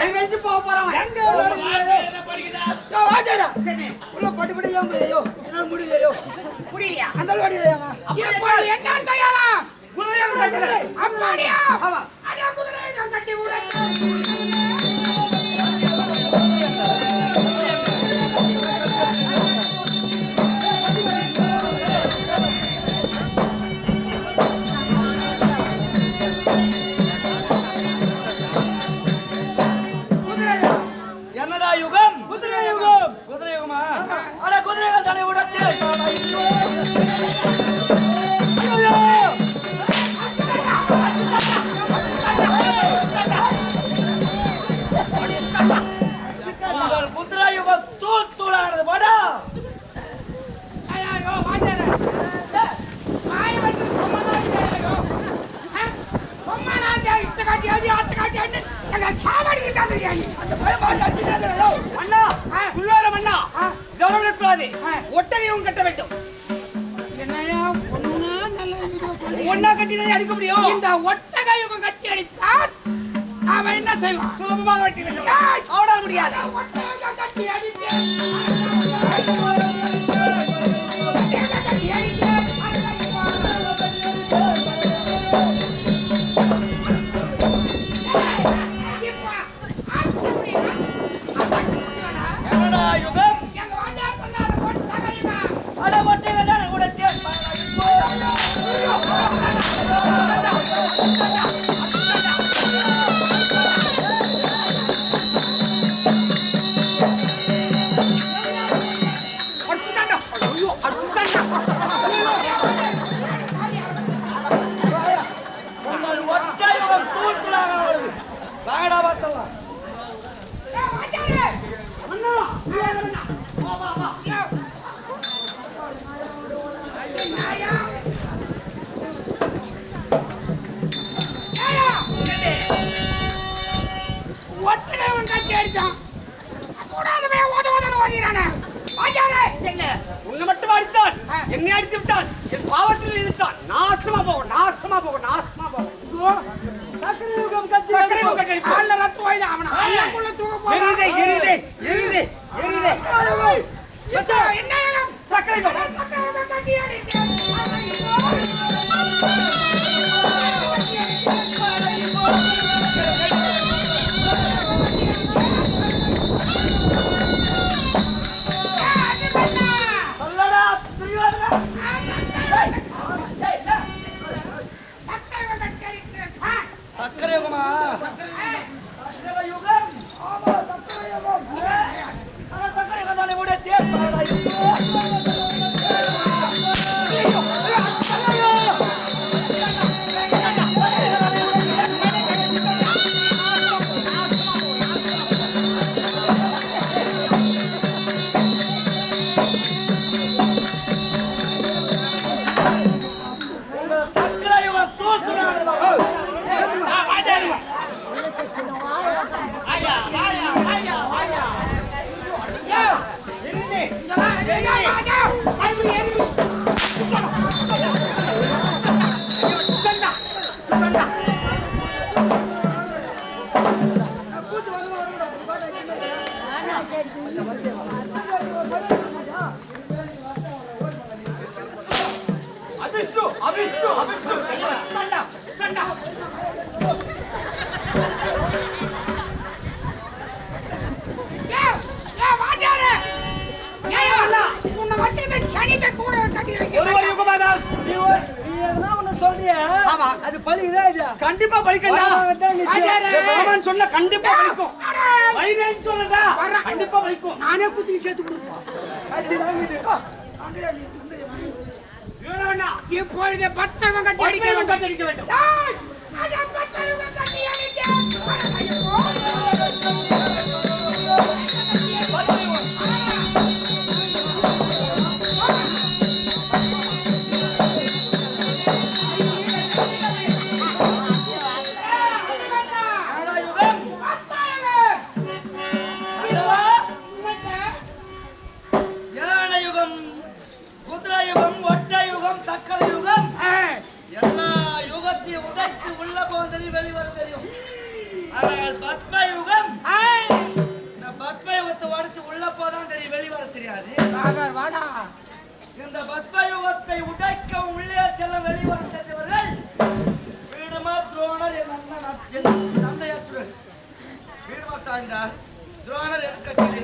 S3: பதினஞ்சு போக போறான். எங்க
S1: என்ன படிக்குதா?
S3: வாஜாரா உள்ள பட்டு பட்டு ஏன் ஐயோ என்ன முடியலையோ
S2: புரியலையா?
S3: அந்த வாடியா
S2: இப்போ என்ன செய்யலாம்?
S3: குதிரை கட்டறே.
S2: அப்படியா?
S3: ஆமா.
S2: அட குதிரையை நான் கட்டி விடுறேன்.
S3: என்னடா யுகம்? குதிரை யுகம். குதிரை யுகமா? அட குதிரைகள் தலை உடைச்சு. ஐயோ! உங்கள் குதிரை யுகம் தூள் தூளானது வாடா.
S2: ஐயோ வாஜாரா. வாய் வந்து சொம்மனா இஷ்ட காட்டி ஆத்த காட்டி எங்க சாவடிக்கிட்டாங்க நீ.
S3: அந்த பயமாட்ட அடிச்சிட்டாங்களோ. அண்ணா, குள்ளாரம் அண்ணா. கவனம் கூடாது. ஒட்டகையும் கட்ட வேண்டும்.
S2: என்னையா ஒண்ணுனா நல்ல வீடியோ சொல்லி
S3: ஒண்ணா கட்டி தான் அடிக்க முடியும்.
S2: இந்த ஒட்டகையுகம் கட்டி அடித்தால் அவன் என்ன செய்வான்?
S3: சுலபமாக வெட்டி வேண்டும்.
S2: ஏய்!
S3: அவனால் முடியாது.
S2: ஒட்டகையுகம் கட்டி அடித்து
S3: என்னடா யுகம்?
S2: எங்க வாஜா சொன்னார் ஒட்டகையுகம்.
S3: அட ஒட்டகை தான் உடைச்சு. உங்கள் ஒட்டகம் தூள்தூளாக வருது. வாடா பார்த்தலாம்.
S2: ஏய் வாஜாரே! அண்ணா! அண்ணா! வா வா வா. ஐயா! ஏயா! ஒட்டகையுகம் கட்டி அடிச்சான். கூடாதவே ஓதவதன்னு ஓதிறானே. வாஜாரே!
S3: என்ன? உன்னை மட்டும் அடித்தான். என்னை அடித்து விட்டான். என் பாவத்தில் இருந்துட்டான். நாசமா போகும், நாசமா போகும், நாசமா போகும். சக்கரை யுகம் கட்டி அடிப்போம்.
S2: கால்ல ரத்தம் வாயில அவன அண்ணக்குள்ள தூக்க போறான்.
S3: எரியுதே, எரியுதே, எரியுதே, எரியுதே.
S2: மச்சான் என்ன ஏகம்?
S3: சக்கரை யுகம்.
S2: ஒட்டகையுகம் கட்டி அடிச்சு.
S3: சொல்லடா, துரியோதனா. சக்கரை யுகமா? சக்கரை யுகம். ஆமா, சக்கரை யுகம். ஆனா சக்கரை யுகம் தானே உடைச்சு. சக்கரை யுகம் தூள்தூளானது.
S1: ஐயா, வாயா, வாயா, வாயா.
S3: அபிஷ்டு, அபிஷ்டு, அபிஷ்டு. கண்டா, கண்டா. ஒருவர் யுகமாதான். நீ எதனா ஒண்ணு சொல்றியா? ஆமா. அது பலிக்குதா இது? கண்டிப்பா பலிக்கண்டா. ராமன் சொன்ன கண்டிப்பா பலிக்கும். பலிக்கன்னு சொல்லடா. கண்டிப்பா பலிக்கும்.
S2: நானே குத்தி சேர்த்து கொடுப்போம். இப்பொழுது பத்தகம் கட்டி அடிக்க வேண்டும். ஏய்! அட பத்தகம் கட்டி அடிக்க.
S3: வெளிவர தெரியும். ஆனால் பத்மயுகம் இந்த பத்மயுகத்தை உடைச்சு உள்ள போதான் தெரியும், வெளி வர தெரியாது.
S2: வாடா
S3: இந்த பத்மயுகத்தை உடைக்கவும் உள்ளே செல்ல வெளிவர தெரிந்தவர்கள் வீடுமா துரோணர் என் அண்ணன் என் தந்தையாற்றுவர். வீடுமா சாய்ந்தார் துரோணர் எதுக்கட்டிலே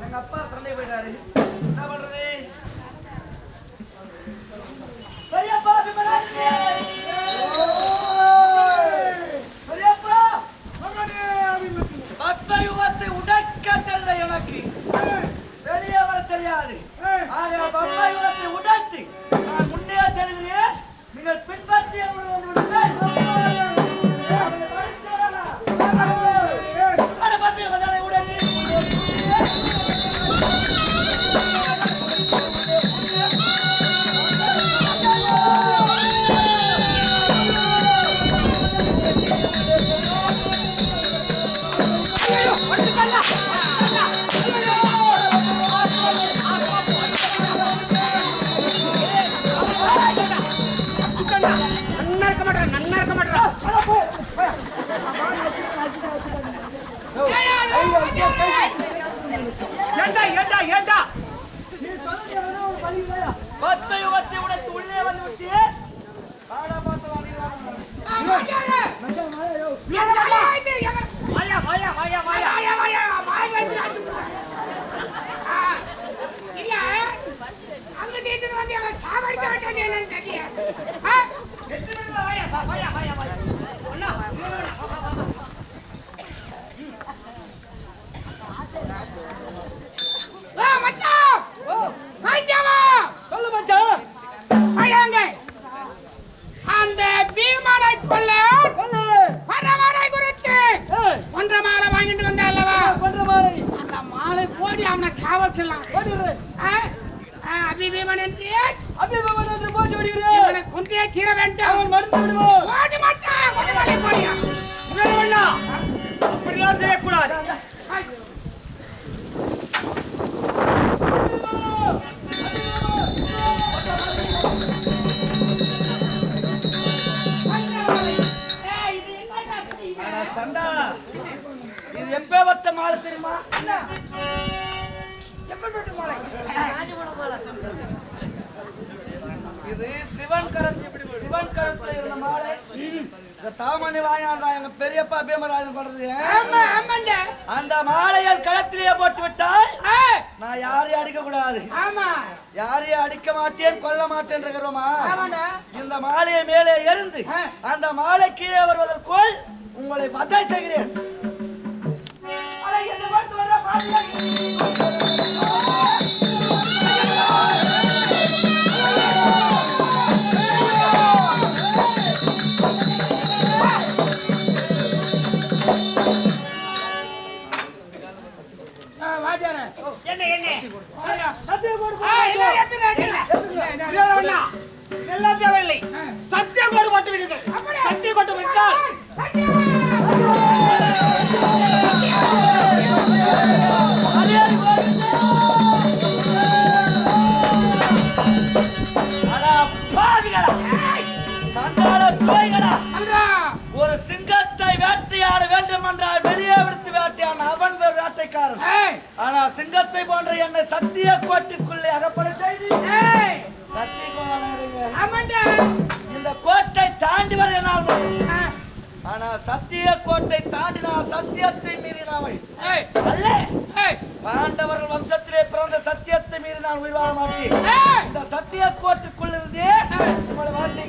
S3: எங்க அப்பா சண்டை போயிட்டாரு. என்ன பண்றது? பெரியப்பா பெரியப்பா பத்மயுகத்தை உடைக்க தெரியல எனக்கு, வெளியே வர தெரியாது. பத்மயுகத்தை உடைத்து நான் முன்னே செல்கிறேன், நீங்கள் பின்பற்றி பத்மயுகத்தை உடைத்து உள்ளே வந்து விட்டு
S2: அந்த பீமனை கொல்ல பரமனை குறித்து ஒன்றரை மாலை வாங்கிட்டு வந்த அல்லவா? அந்த மாலை போடி அவனை சாவச்சிடலாம். அபிபீமன் என்று போட்டு விடுகிறேன். இவனை கொன்றே தீர வேண்டாம். அவன் மருந்து விடுவோம். ஓடி மாட்டான். கொண்டு மாலை போடியா.
S3: அப்படிலாம் செய்யக்கூடாது. சண்டா, இது எப்பேற்பட்ட மாலை தெரியுமா? இது சிவன் கரத்துல இருந்த மாலை. இந்த தாமணி வாங்கினா எங்க பெரியப்பா பீமராஜன் பண்றது. அந்த மாலையை களத்திலேயே போட்டு விட்டால் நான் யாரையும் அடிக்க கூடாது, யாரையும் அடிக்க மாட்டேன், கொல்ல மாட்டேன் இருக்கிறோமா? இந்த மாலையை மேலே எறிந்து அந்த மாலை கீழே வருவதற்குள் உங்களை வதை செய்கிறேன்.
S1: சத்தியகோடு மட்டும் விடுங்கள். சத்தியகோடு விட்டால் ஒரு சிங்கத்தை வேட்டையாட வேண்டும் என்றால் வெளியே விடுத்து வேட்டையான அவன் ஒரு வேட்டைக்காரன். ஆனா சிங்கத்தை போன்ற என்னை சத்திய கோட்டைக்குள்ளே அகப்பட செய்து இந்த கோட்டை தாண்டி வர என்னால். ஆனா சத்திய கோட்டை தாண்டினால் சத்தியத்தை மீறினாவை அல்ல. பாண்டவர்கள் வம்சத்திலே பிறந்த சத்தியத்தை மீறி நான் உயிர் வாழ மாட்டேன். இந்த சத்திய கோட்டுக்குள் இருந்தே உங்களை வார்த்தை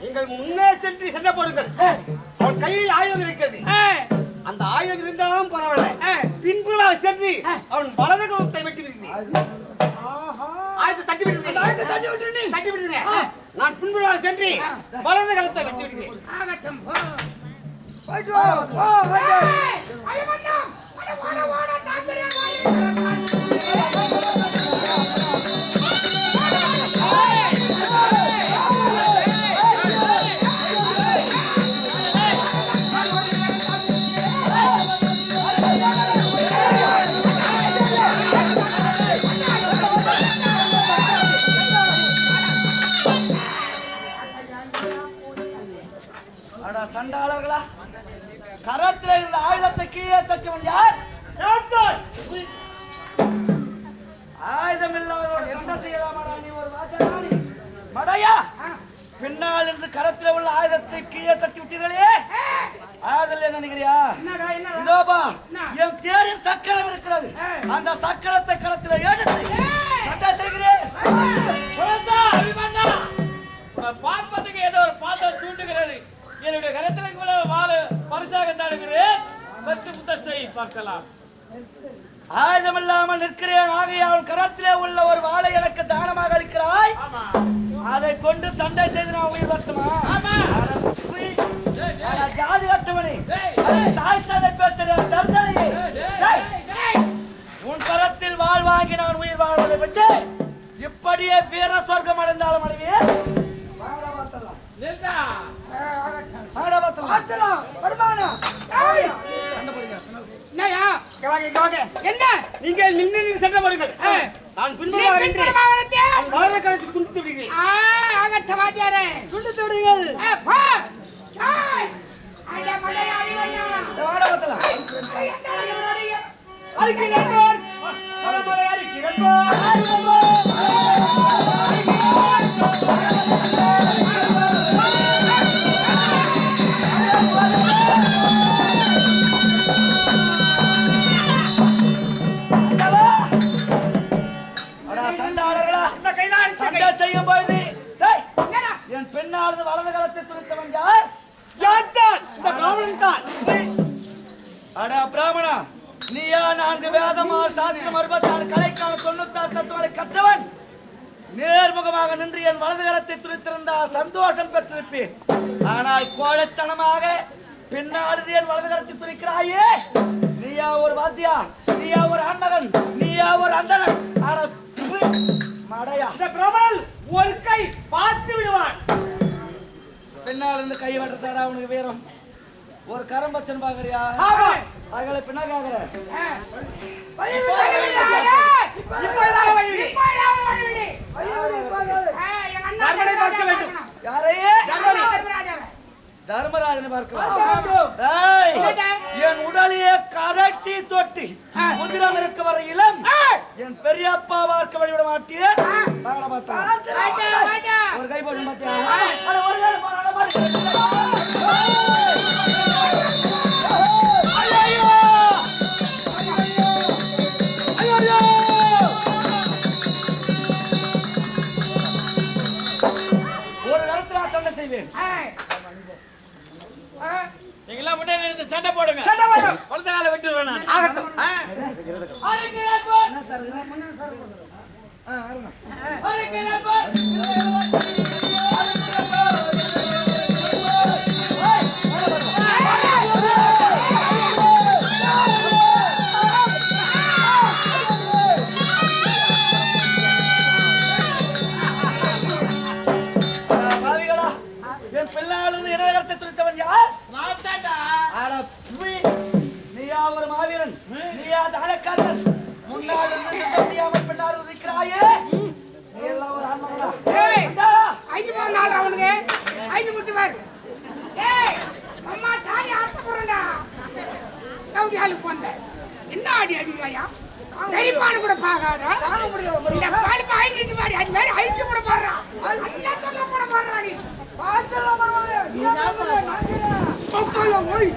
S1: நீங்கள் முன்னே சென்று சண்டை போடுங்கள். அவன் கையில் ஆயுதம் இருக்கிறது. அந்த ஆயுதம் இருந்தாலும் பரவாயில்லை. பின்புலாக சென்று அவன் வலது கவத்தை வெட்டி விடுகிறேன். ஆயுதத்தை தட்டி விடுகிறேன். நான் பின்புலாக சென்று வலது கவத்தை வெட்டி விடுகிறேன்.
S2: ஆகட்டும்.
S3: சண்டாளர்களா கரத்தில் இருந்த ஆயுதத்தை கீழே தச்சவன் யார்? ஆயுதம் இல்லாதவரோட சண்டை செய்யலாமாடா நீ ஒரு வாஜராணி மடையா? பின்னால் இருந்து கரத்தில் உள்ள ஆயுதத்தை கீழே தட்டி விட்டீர்களே, ஆயுதம் என்ன நினைக்கிறியா? இதோபா என் தேரில் சக்கரம் இருக்கிறது, அந்த சக்கரத்தை கரத்தில் எடுத்து சண்டை செய்கிறேன்.
S1: பார்ப்பதுக்கு ஏதோ ஒரு பாத்திரம் தூண்டுகிறது. என்னுடைய கரத்தில் கூட வாழ பரிசாக தாடுகிறேன். பத்து புத்தத்தை பார்க்கலாம்.
S3: ஆயுதம் இல்லாமல் நிற்கிறேன், ஆகையால் கரத்திலே உள்ள ஒரு வாளை எனக்கு தானமாக அளிக்கிறாய். அதை கொண்டு சண்டை செய்து நான் உயிர் வரட்டுமா? ஜாதி கட்டவனே, தாய் தந்தை பேசுகிற தர்தனையே, உன் கரத்தில் வாழ் வாங்கி நான் உயிர் வாழ்வதை விட்டு இப்படியே வீர சொர்க்கம் அடைந்தாலும் அடைவே
S1: நீங்கள் நின்று சண்டை போடுங்கள். நான் துண்டித்து விடுகிறேன்.
S3: துண்டித்து விடுங்கள். செய்யும் பொழுது என் பெண்ணானது வலது காலத்தை துணித்தவன் யார்? அடா பிராமணா, நீயா 4 வேதமால் சாஸ்திரம் 66 கலைக்கான 96 தத்துவங்களை கற்றவன். நேர்முகமாக நின்று என் வலது கரத்தை துணித்திருந்தால் சந்தோஷம் பெற்றிருப்பேன். ஆனால் கோழைத்தனமாக பின்னானது என் வலது கரத்தை துணிக்கிறாயே, நீயா ஒரு வாத்தியா, நீயா ஒரு ஆண்மகன், நீயா ஒரு அந்தணன். மடையா
S1: ஒரு கை பார்த்து விடுவான்.
S3: பின்னால் இருந்து கை வட்டத்தாடா உனக்கு வீரம். ஒரு கரம்பச்சன் பாக்குறியா? அகளை பின்னா காக்குற யாரையே? தர்மராஜனை பார்க்கலாம். என் உடலையே கரட்டி தொட்டி முதிரம் இருக்க வரையிலும் என் பெரியப்பா பார்க்க வழிவிட மாட்டேன். ஒரு கை போச்சு பாத்தியா? ஒரு நேரத்தில் சண்டை செய்வேன்.
S1: நீங்களா முன்னாடி இருந்து சண்டை போடுங்க. வலது காலை வெட்டுறேன் நான். ஆகட்டும்.
S3: என் பிள்ளையாளர் இனகரத்தை துணித்தவன் யார்? நீயா ஒரு மாவீரன், நீயா தானக்காரன். முன்னாள் முடியாமல் பின்னால் இருக்கிறாயே, நீ எல்லாம் ஒரு ஆன்மகனா?
S2: என்ன அடி அடிவாயா? பெரியப்பானு கூட பாக்காதா? இந்த பாலிப்பா ஐந்து மாதிரி அது மாதிரி ஐந்து கூட பாடுறா. அல்லா சொல்ல கூட பாடுறா நீ. பாச்சல மரவாளே. நீ தான் போய்